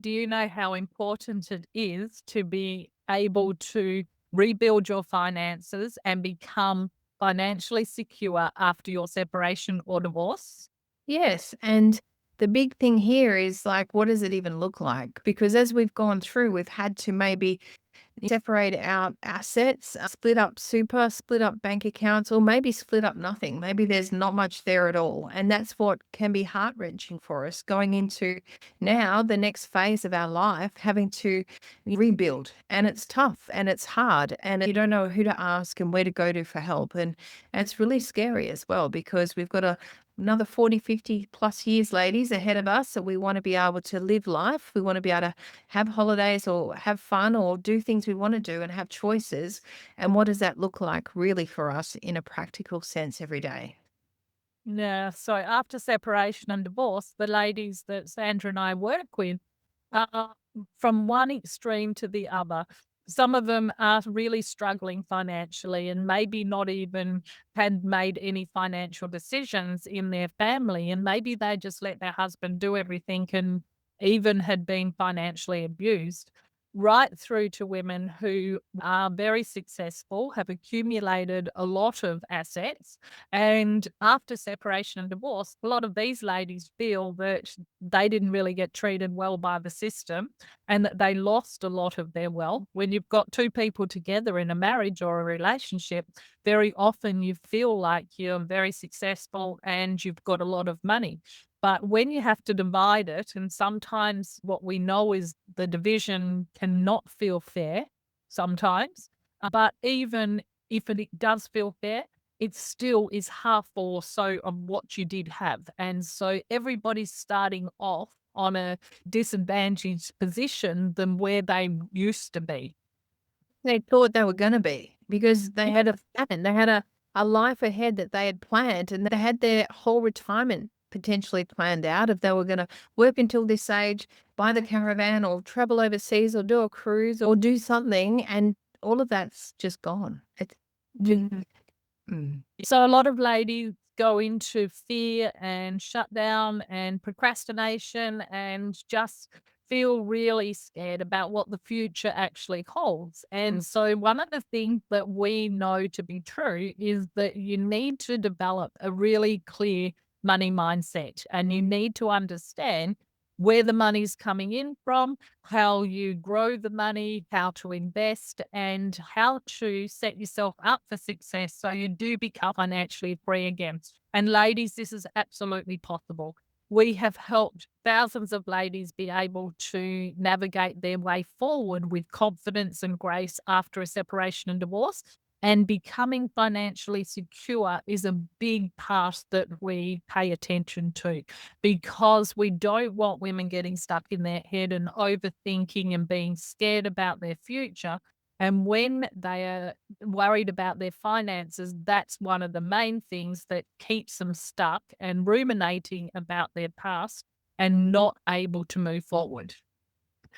Do you know how important it is to be able to rebuild your finances and become financially secure after your separation or divorce? Yes, and the big thing here is like, what does it even look like? Because as we've gone through, we've had to maybe separate out assets, split up super, split up bank accounts, or maybe split up nothing. Maybe there's not much there at all. And that's what can be heart wrenching for us going into now the next phase of our life, having to rebuild. And it's tough and it's hard. And you don't know who to ask and where to go to for help. And it's really scary as well because we've got another 40, 50 plus years, ladies, ahead of us. So we want to be able to live life. We want to be able to have holidays or have fun or do things we want to do and have choices. And what does that look like really for us in a practical sense every day? Yeah. So after separation and divorce, the ladies that Sandra and I work with are from one extreme to the other. Some of them are really struggling financially and maybe not even had made any financial decisions in their family. And maybe they just let their husband do everything and even had been financially abused, right through to women who are very successful, have accumulated a lot of assets. And after separation and divorce, a lot of these ladies feel that they didn't really get treated well by the system and that they lost a lot of their wealth. When you've got two people together in a marriage or a relationship, very often you feel like you're very successful and you've got a lot of money. But when you have to divide it, and sometimes what we know is the division cannot feel fair sometimes, but even if it does feel fair, it still is half or so of what you did have. And so everybody's starting off on a disadvantaged position than where they used to be. They thought they were going to be because they had a plan. They had a life ahead that they had planned and they had their whole retirement potentially planned out if they were going to work until this age, buy the caravan or travel overseas or do a cruise or do something. And all of that's just gone. It's just, mm. So a lot of ladies go into fear and shutdown and procrastination and just feel really scared about what the future actually holds. And so one of the things that we know to be true is that you need to develop a really clear money mindset and you need to understand where the money's coming in from, how you grow the money, how to invest, and how to set yourself up for success so you do become financially free again. And ladies, this is absolutely possible. We have helped thousands of ladies be able to navigate their way forward with confidence and grace after a separation and divorce. And becoming financially secure is a big part that we pay attention to because we don't want women getting stuck in their head and overthinking and being scared about their future. And when they are worried about their finances, that's one of the main things that keeps them stuck and ruminating about their past and not able to move forward.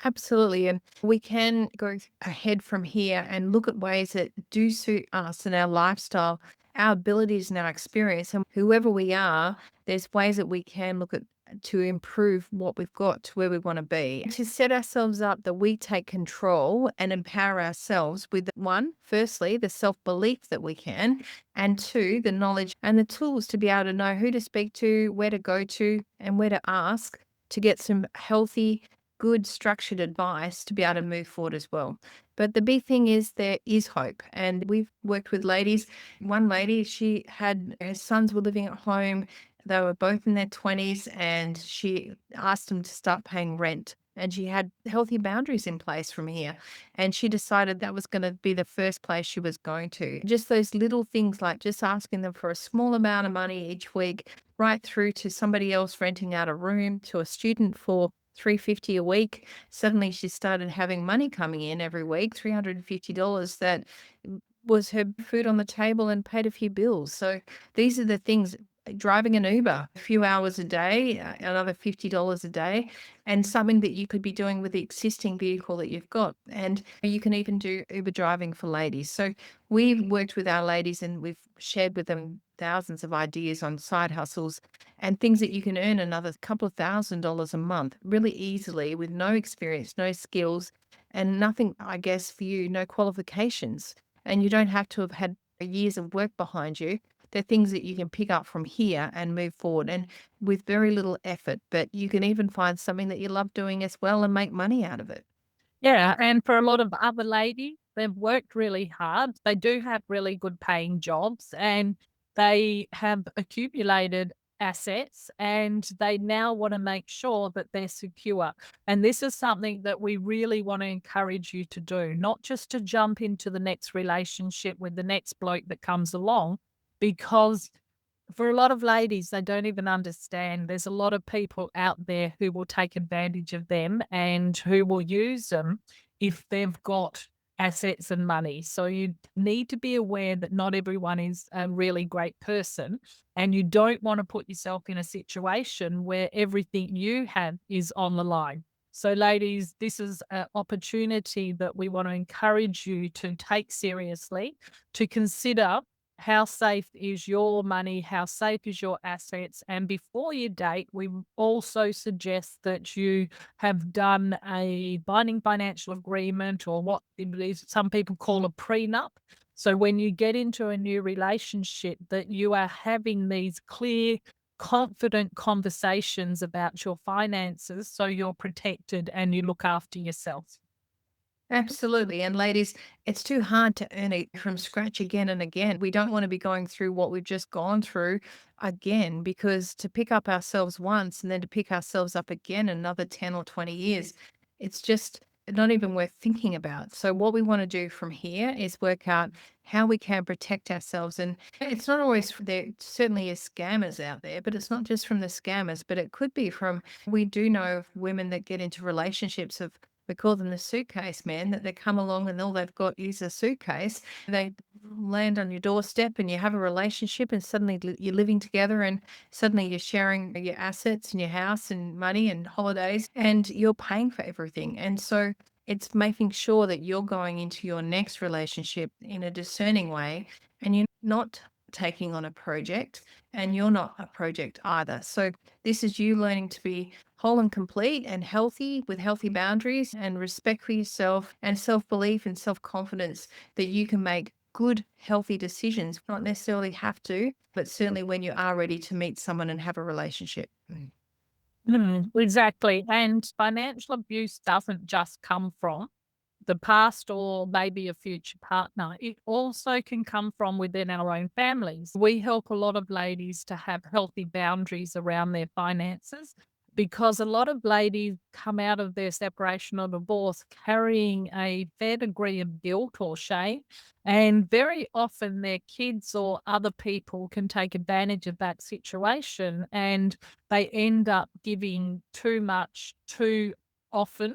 Absolutely. And we can go ahead from here and look at ways that do suit us and our lifestyle, our abilities and our experience. And whoever we are, there's ways that we can look at to improve what we've got to where we want to be. To set ourselves up that we take control and empower ourselves with one, firstly, the self belief that we can, and two, the knowledge and the tools to be able to know who to speak to, where to go to, and where to ask to get some healthy good structured advice to be able to move forward as well. But the big thing is there is hope. And we've worked with ladies. One lady, she had her sons were living at home. They were both in their 20s and she asked them to start paying rent. And she had healthy boundaries in place from here. And she decided that was going to be the first place she was going to. Just those little things like just asking them for a small amount of money each week, right through to somebody else renting out a room, to a student for 350 a week. Suddenly she started having money coming in every week, $350 that was her food on the table and paid a few bills. So these are the things driving an Uber a few hours a day, another $50 a day, and something that you could be doing with the existing vehicle that you've got. And you can even do Uber driving for ladies. So we've worked with our ladies and we've shared with them thousands of ideas on side hustles and things that you can earn another couple of $1,000s a month really easily with no experience, no skills, and nothing, I guess, for you, no qualifications. And you don't have to have had years of work behind you. They're things that you can pick up from here and move forward and with very little effort, but you can even find something that you love doing as well and make money out of it. Yeah, and for a lot of other ladies, they've worked really hard. They do have really good paying jobs and they have accumulated assets and they now want to make sure that they're secure. And this is something that we really want to encourage you to do, not just to jump into the next relationship with the next bloke that comes along, because for a lot of ladies, they don't even understand. There's a lot of people out there who will take advantage of them and who will use them if they've got assets and money. So you need to be aware that not everyone is a really great person, and you don't want to put yourself in a situation where everything you have is on the line. So, ladies, this is an opportunity that we want to encourage you to take seriously, to consider how safe is your money? How safe is your assets? And before you date, we also suggest that you have done a binding financial agreement or what some people call a prenup. So when you get into a new relationship, that you are having these clear, confident conversations about your finances so you're protected and you look after yourself. Absolutely. And ladies, it's too hard to earn it from scratch again and again. We don't want to be going through what we've just gone through again, because to pick up ourselves once and then to pick ourselves up again another 10 or 20 years, it's just not even worth thinking about. So, what we want to do from here is work out how we can protect ourselves. And it's not always, there certainly is scammers out there, but it's not just from the scammers, but it could be from, we do know of women that get into relationships of, we call them the suitcase men, that they come along and all they've got is a suitcase. They land on your doorstep and you have a relationship and suddenly you're living together and suddenly you're sharing your assets and your house and money and holidays and you're paying for everything. And so it's making sure that you're going into your next relationship in a discerning way and you're not taking on a project and you're not a project either. So this is you learning to be whole and complete and healthy with healthy boundaries and respect for yourself and self belief and self confidence that you can make good, healthy decisions. Not necessarily have to, but certainly when you are ready to meet someone and have a relationship. Exactly. And financial abuse doesn't just come from the past or maybe a future partner. It also can come from within our own families. We help a lot of ladies to have healthy boundaries around their finances because a lot of ladies come out of their separation or divorce carrying a fair degree of guilt or shame. And very often their kids or other people can take advantage of that situation and they end up giving too much too often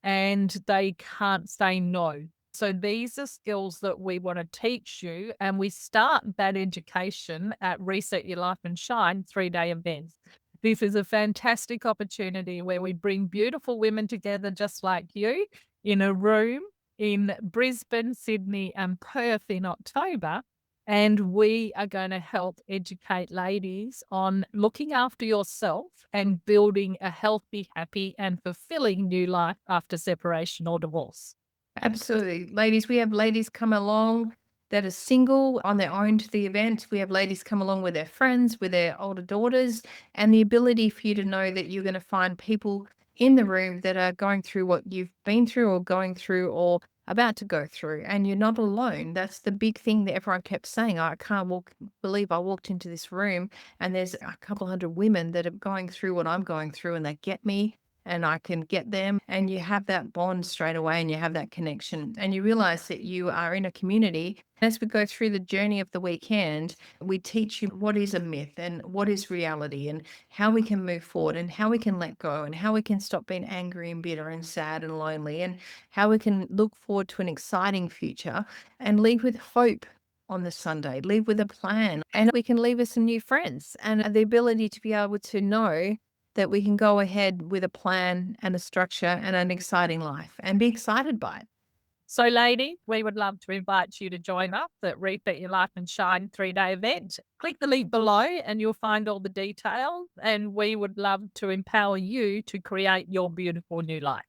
and they can't say no. So these are skills that we want to teach you, and we start that education at Reset Your Life and Shine 3-day events. This is a fantastic opportunity where we bring beautiful women together just like you in a room in Brisbane, Sydney, and Perth in October. And we are going to help educate ladies on looking after yourself and building a healthy, happy, and fulfilling new life after separation or divorce. Absolutely. Ladies, we have ladies come along that are single on their own to the event. We have ladies come along with their friends, with their older daughters, and the ability for you to know that you're going to find people in the room that are going through what you've been through or going through or about to go through. And you're not alone. That's the big thing that everyone kept saying. I can't believe I walked into this room and there's a couple hundred women that are going through what I'm going through and they get me and I can get them. And you have that bond straight away and you have that connection. And you realize that you are in a community. As we go through the journey of the weekend, we teach you what is a myth and what is reality and how we can move forward and how we can let go and how we can stop being angry and bitter and sad and lonely and how we can look forward to an exciting future and leave with hope on the Sunday, leave with a plan, and we can leave with some new friends and the ability to be able to know that we can go ahead with a plan and a structure and an exciting life and be excited by it. So, ladies, we would love to invite you to join us at Reset Your Life and Shine 3-day event. Click the link below and you'll find all the details. And we would love to empower you to create your beautiful new life.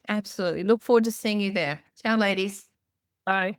Absolutely. Look forward to seeing you there. Ciao, ladies. So,